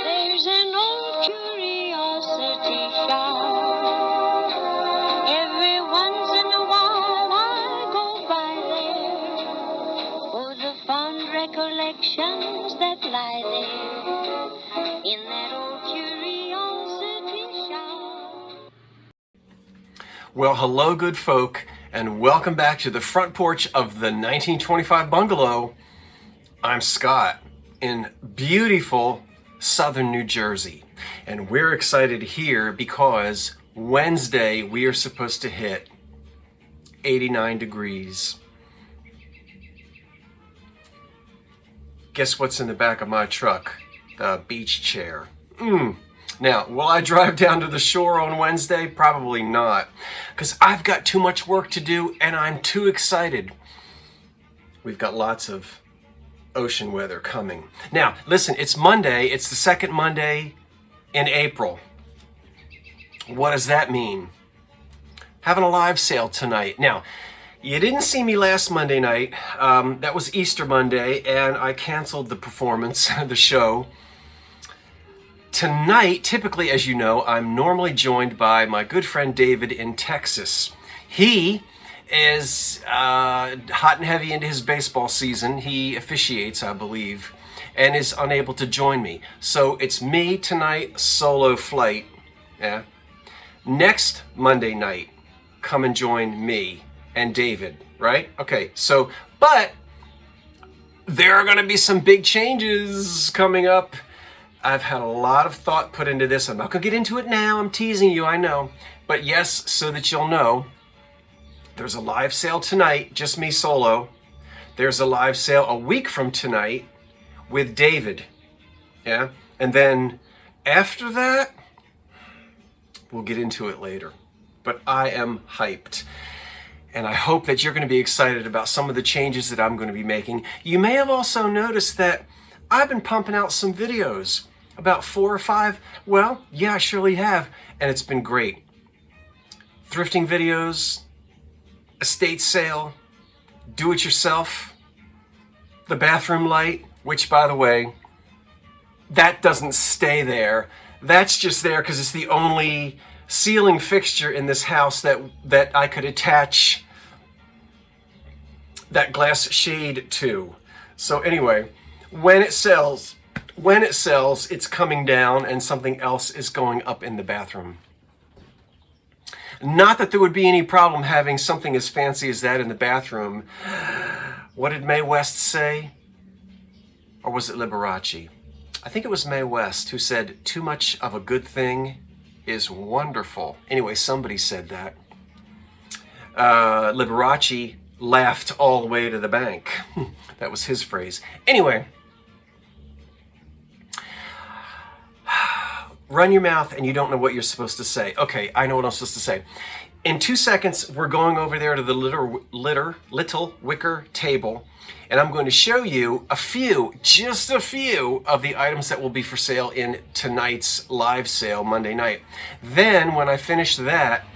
There's an old curiosity shop. Every once in a while I go by there for the fond recollections that lie there in that old curiosity shop. Well, hello, good folk, and welcome back to the front porch of the 1925 bungalow. I'm Scott in beautiful southern New Jersey, and we're excited here because Wednesday we are supposed to hit 89 degrees. Guess what's in the back of my truck? The beach chair. Now, will I drive down to the shore on Wednesday? Probably not, because I've got too much work to do and I'm too excited. We've got lots of ocean weather coming. Now, listen, it's Monday. It's the second Monday in April. What does that mean? Having a live sale tonight. Now, you didn't see me last Monday night. That was Easter Monday, and I canceled the performance, the show. Tonight, typically, as you know, I'm normally joined by my good friend David in Texas. He is hot and heavy into his baseball season. He officiates, I believe, and is unable to join me. So it's me tonight, solo flight. Yeah. Next Monday night, come and join me and David, right? Okay, so, but there are going to be some big changes coming up. I've had a lot of thought put into this. I'm not going to get into it now. I'm teasing you, I know. But yes, so that you'll know, there's a live sale tonight, just me solo. There's a live sale a week from tonight with David. Yeah? And then after that, we'll get into it later. But I am hyped. And I hope that you're going to be excited about some of the changes that I'm going to be making. You may have also noticed that I've been pumping out some videos, about 4 or 5. Well, yeah, I surely have. And it's been great. Thrifting videos, estate sale, do-it-yourself, the bathroom light, which, by the way, that doesn't stay there. That's just there because it's the only ceiling fixture in this house that I could attach that glass shade to. So anyway, when it sells, it's coming down and something else is going up in the bathroom. Not that there would be any problem having something as fancy as that in the bathroom. What did Mae West say? Or was it Liberace? I think it was Mae West who said, too much of a good thing is wonderful. Anyway, somebody said that. Liberace laughed all the way to the bank. That was his phrase. Anyway, run your mouth and you don't know what you're supposed to say. Okay, I know what I'm supposed to say. In 2 seconds, we're going over there to the little wicker table, and I'm going to show you just a few of the items that will be for sale in tonight's live sale Monday night. Then, when I finish that,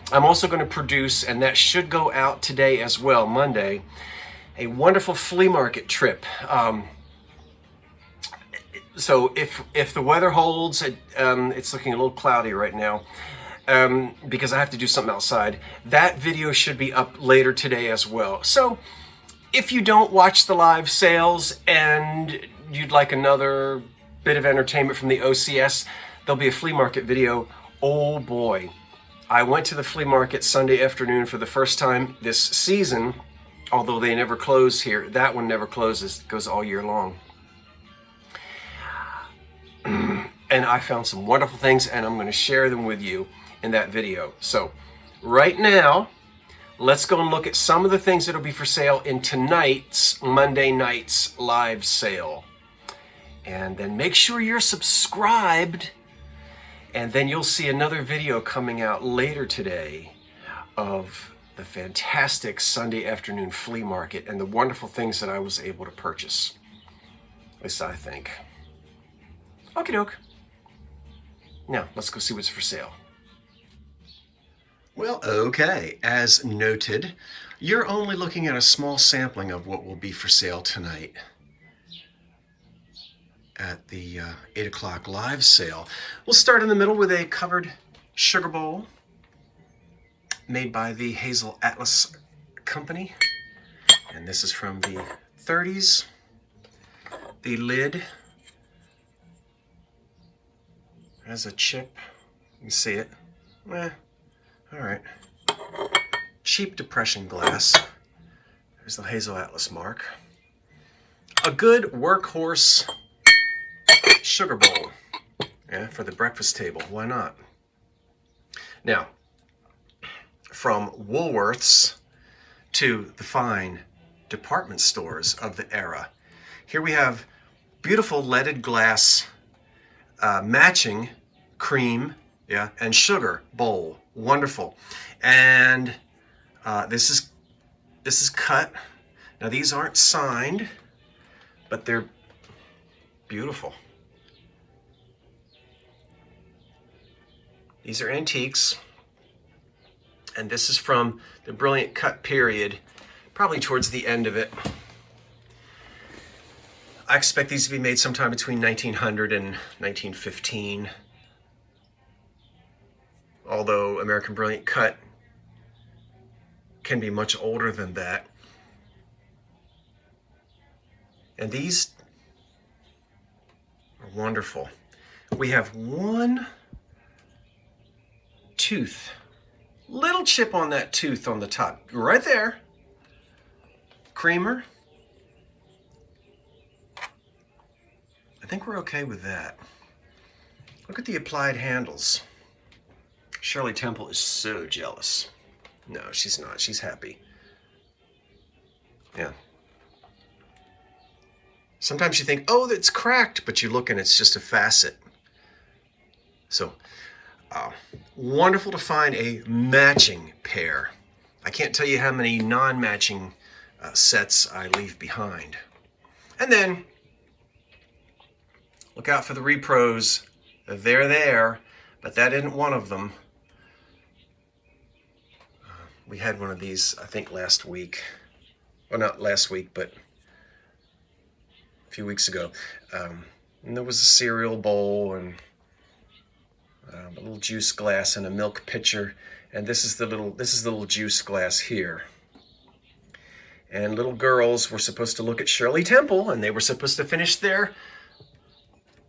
I'm also going to produce, and that should go out today as well, Monday, a wonderful flea market trip. So if the weather holds, it's looking a little cloudy right now because I have to do something outside. That video should be up later today as well. So if you don't watch the live sales and you'd like another bit of entertainment from the OCS, there'll be a flea market video. Oh boy. I went to the flea market Sunday afternoon for the first time this season, although they never close here. That one never closes, it goes all year long. And I found some wonderful things, and I'm going to share them with you in that video. So right now, let's go and look at some of the things that'll be for sale in tonight's Monday night's live sale. And then make sure you're subscribed, and then you'll see another video coming out later today of the fantastic Sunday afternoon flea market and the wonderful things that I was able to purchase. At least I think. Okie doke. Now, let's go see what's for sale. Well, okay, as noted, you're only looking at a small sampling of what will be for sale tonight at the 8 o'clock live sale. We'll start in the middle with a covered sugar bowl made by the Hazel Atlas Company. And this is from the 30s. The lid has a chip. You can see it. All right. Cheap depression glass. There's the Hazel Atlas mark. A good workhorse sugar bowl. Yeah, for the breakfast table. Why not? Now, from Woolworths to the fine department stores of the era, here we have beautiful leaded glass matching cream, yeah, and sugar bowl. Wonderful. And this is cut. Now these aren't signed, but they're beautiful. These are antiques. And this is from the Brilliant Cut period, probably towards the end of it. I expect these to be made sometime between 1900 and 1915. Although American Brilliant Cut can be much older than that. And these are wonderful. We have one tooth, little chip on that tooth on the top, right there. Creamer. I think we're okay with that. Look at the applied handles. Shirley Temple is so jealous. No, she's not. She's happy. Yeah. Sometimes you think, oh, it's cracked, but you look and it's just a facet. So, wonderful to find a matching pair. I can't tell you how many non-matching sets I leave behind. And then, look out for the repros. They're there, but that isn't one of them. We had one of these, I think, last week. Well, not last week, but a few weeks ago. And there was a cereal bowl and a little juice glass and a milk pitcher. And this is the little juice glass here. And little girls were supposed to look at Shirley Temple, and they were supposed to finish their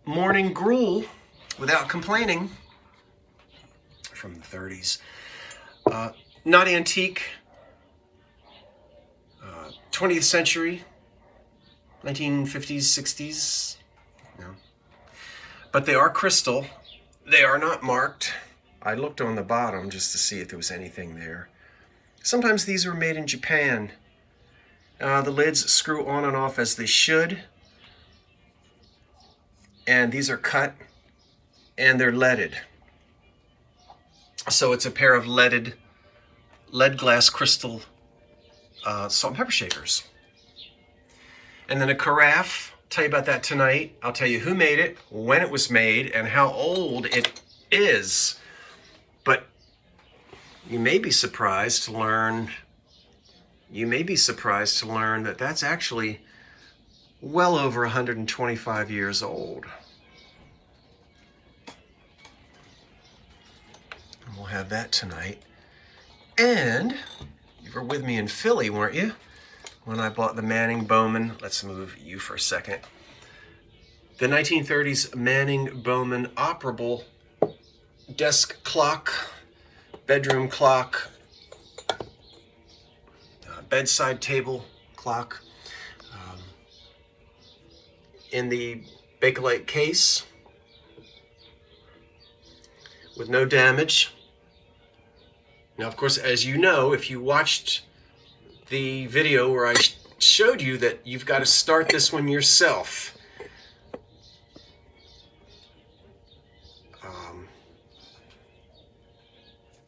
morning gruel without complaining. From the 30s. Not antique, 20th century, 1950s, 60s, no. But they are crystal. They are not marked. I looked on the bottom just to see if there was anything there. Sometimes these were made in Japan. The lids screw on and off as they should. And these are cut and they're leaded. So it's a pair of lead glass crystal salt and pepper shakers. And then a carafe. Tell you about that tonight. I'll tell you who made it, when it was made, and how old it is. But you may be surprised to learn that that's actually well over 125 years old. And we'll have that tonight. And you were with me in Philly, weren't you? When I bought the Manning Bowman. Let's move you for a second. The 1930s Manning Bowman operable desk clock, bedroom clock, bedside table clock, in the Bakelite case with no damage. Now, of course, as you know, if you watched the video where I showed you that you've got to start this one yourself.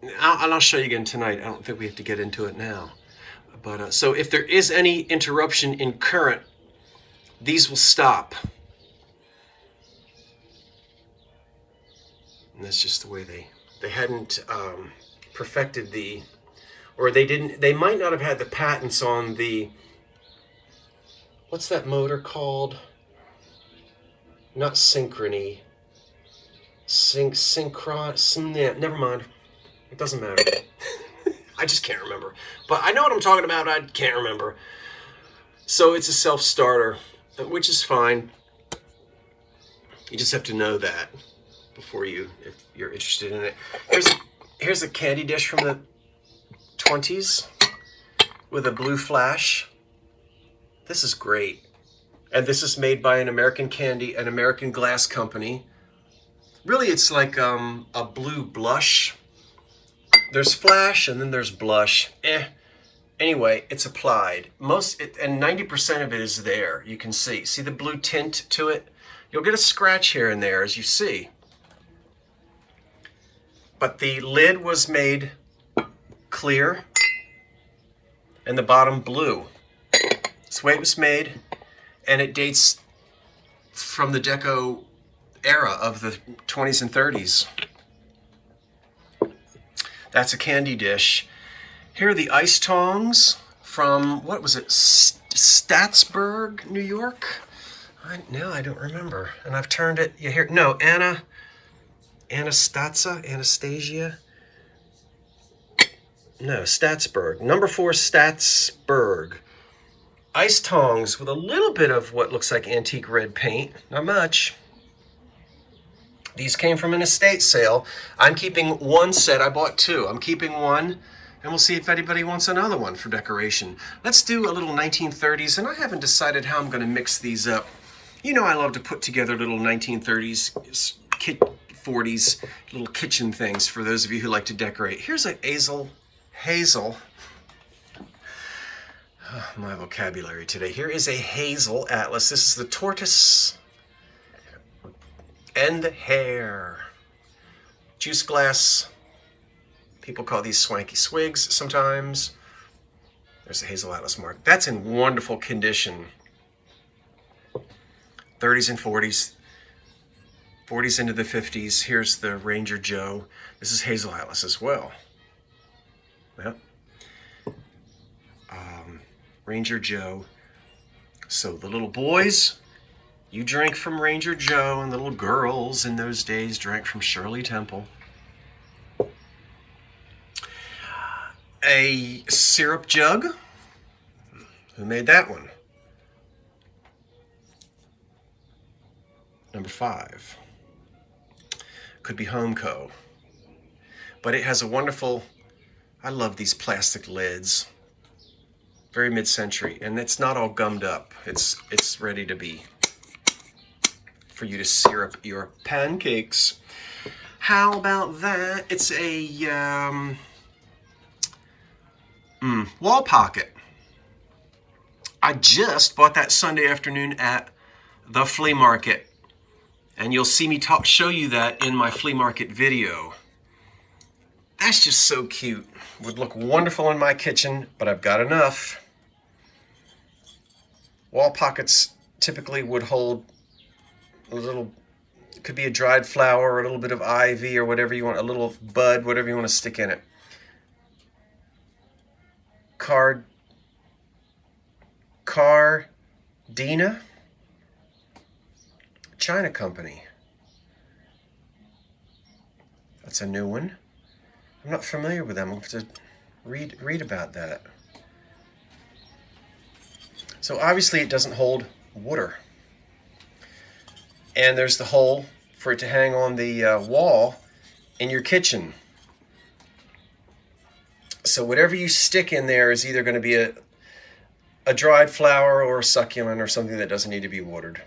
And I'll show you again tonight. I don't think we have to get into it now. But so if there is any interruption in current, these will stop. And that's just the way they hadn't perfected the, or they might not have had the patents on the, what's that motor called? Not synchrony. Never mind. It doesn't matter. I just can't remember. But I know what I'm talking about. I can't remember. So it's a self-starter, which is fine. You just have to know that before if you're interested in it. Here's a candy dish from the 20s with a blue flash. This is great. And this is made by an American glass company. Really, it's like a blue blush. There's flash and then there's blush. Anyway, it's applied. And 90% of it is there. You can see the blue tint to it? You'll get a scratch here and there, as you see. But the lid was made clear and the bottom blue. That's the way it was made, and it dates from the deco era of the 20s and 30s. That's a candy dish. Here are the ice tongs from, what was it, Statsburg, New York? I don't remember. And I've turned it, Anastasia? No, Statsburg. Number 4, Statsburg. Ice tongs with a little bit of what looks like antique red paint. Not much. These came from an estate sale. I'm keeping one set. I bought 2. I'm keeping one, and we'll see if anybody wants another one for decoration. Let's do a little 1930s, and I haven't decided how I'm going to mix these up. You know I love to put together little 1930s, 40s, little kitchen things for those of you who like to decorate. Here's a hazel. Oh, my vocabulary today. Here is a hazel atlas. This is the tortoise and the hare. Juice glass. People call these swanky swigs sometimes. There's the hazel atlas mark. That's in wonderful condition. 30s and 40s. 40s into the 50s. Here's the Ranger Joe. This is hazel atlas as well. Yep. Ranger Joe. So the little boys, you drank from Ranger Joe, and the little girls in those days drank from Shirley Temple. A syrup jug. Who made that one? Number 5. Could be Homeco. But it has a wonderful, I love these plastic lids. Very mid-century, and it's not all gummed up. It's ready to be, for you to syrup your pancakes. How about that? It's a wall pocket. I just bought that Sunday afternoon at the flea market, and you'll see me show you that in my flea market video. That's just so cute. Would look wonderful in my kitchen, but I've got enough. Wall pockets typically would hold a little, it could be a dried flower or a little bit of ivy or whatever you want, a little bud, whatever you want to stick in it. Cardina China Company. That's a new one. I'm not familiar with them. I'll have to read about that. So obviously it doesn't hold water. And there's the hole for it to hang on the wall in your kitchen. So whatever you stick in there is either going to be a dried flower or a succulent or something that doesn't need to be watered.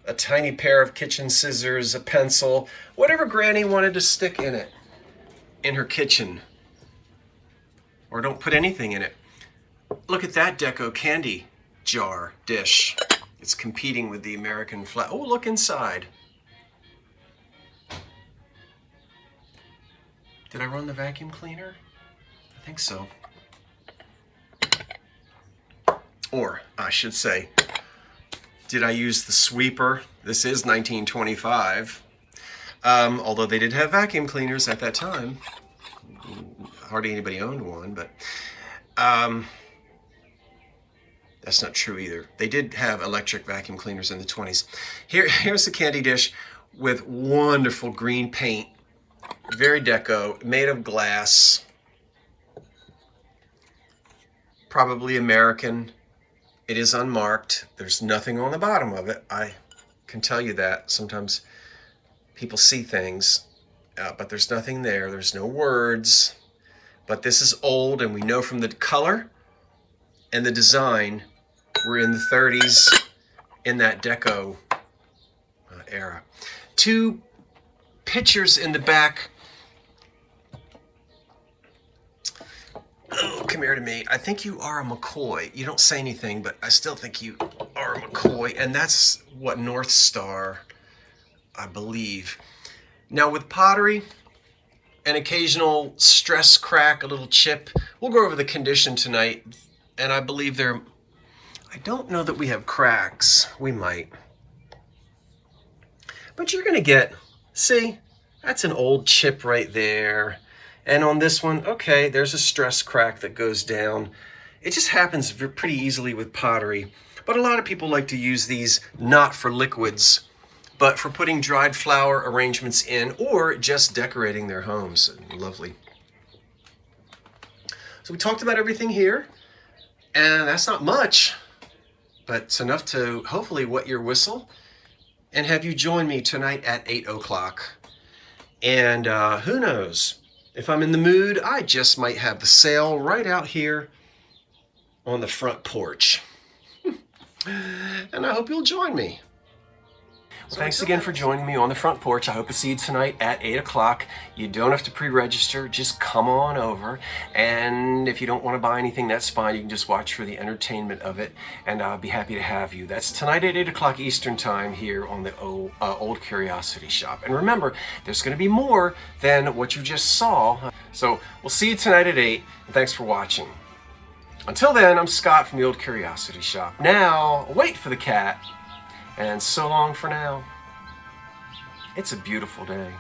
A a tiny pair of kitchen scissors, a pencil, whatever Granny wanted to stick in it, in her kitchen. Or don't put anything in it. Look at that deco candy jar dish. It's competing with the American flag. Oh, look inside. Did I run the vacuum cleaner? I think so. Or, I should say, did I use the sweeper? This is 1925. Although they did have vacuum cleaners at that time. Hardly anybody owned one, but that's not true either. They did have electric vacuum cleaners in the 20s. Here's the candy dish with wonderful green paint. Very deco, made of glass. Probably American. It is unmarked. There's nothing on the bottom of it. I can tell you that. Sometimes people see things, but there's nothing there. There's no words. But this is old, and we know from the color and the design, we're in the 30s in that deco era. Two pictures in the back. Oh, come here to me. I think you are a McCoy. You don't say anything, but I still think you are a McCoy. And that's what North Star, I believe. Now with pottery, an occasional stress crack, a little chip. We'll go over the condition tonight. And I believe I don't know that we have cracks. We might. But you're going to get, see, that's an old chip right there. And on this one, okay, there's a stress crack that goes down. It just happens pretty easily with pottery. But a lot of people like to use these not for liquids, but for putting dried flower arrangements in or just decorating their homes. Lovely. So we talked about everything here, and that's not much, but it's enough to hopefully wet your whistle and have you join me tonight at 8 o'clock. And who knows? If I'm in the mood, I just might have the sail right out here on the front porch. And I hope you'll join me. Thanks again for joining me on the front porch. I hope to see you tonight at 8 o'clock. You don't have to pre-register. Just come on over. And if you don't want to buy anything, that's fine. You can just watch for the entertainment of it. And I'll be happy to have you. That's tonight at 8 o'clock Eastern Time here on the Old Curiosity Shop. And remember, there's going to be more than what you just saw. So we'll see you tonight at 8. And thanks for watching. Until then, I'm Scott from the Old Curiosity Shop. Now, wait for the cat. And so long for now. It's a beautiful day.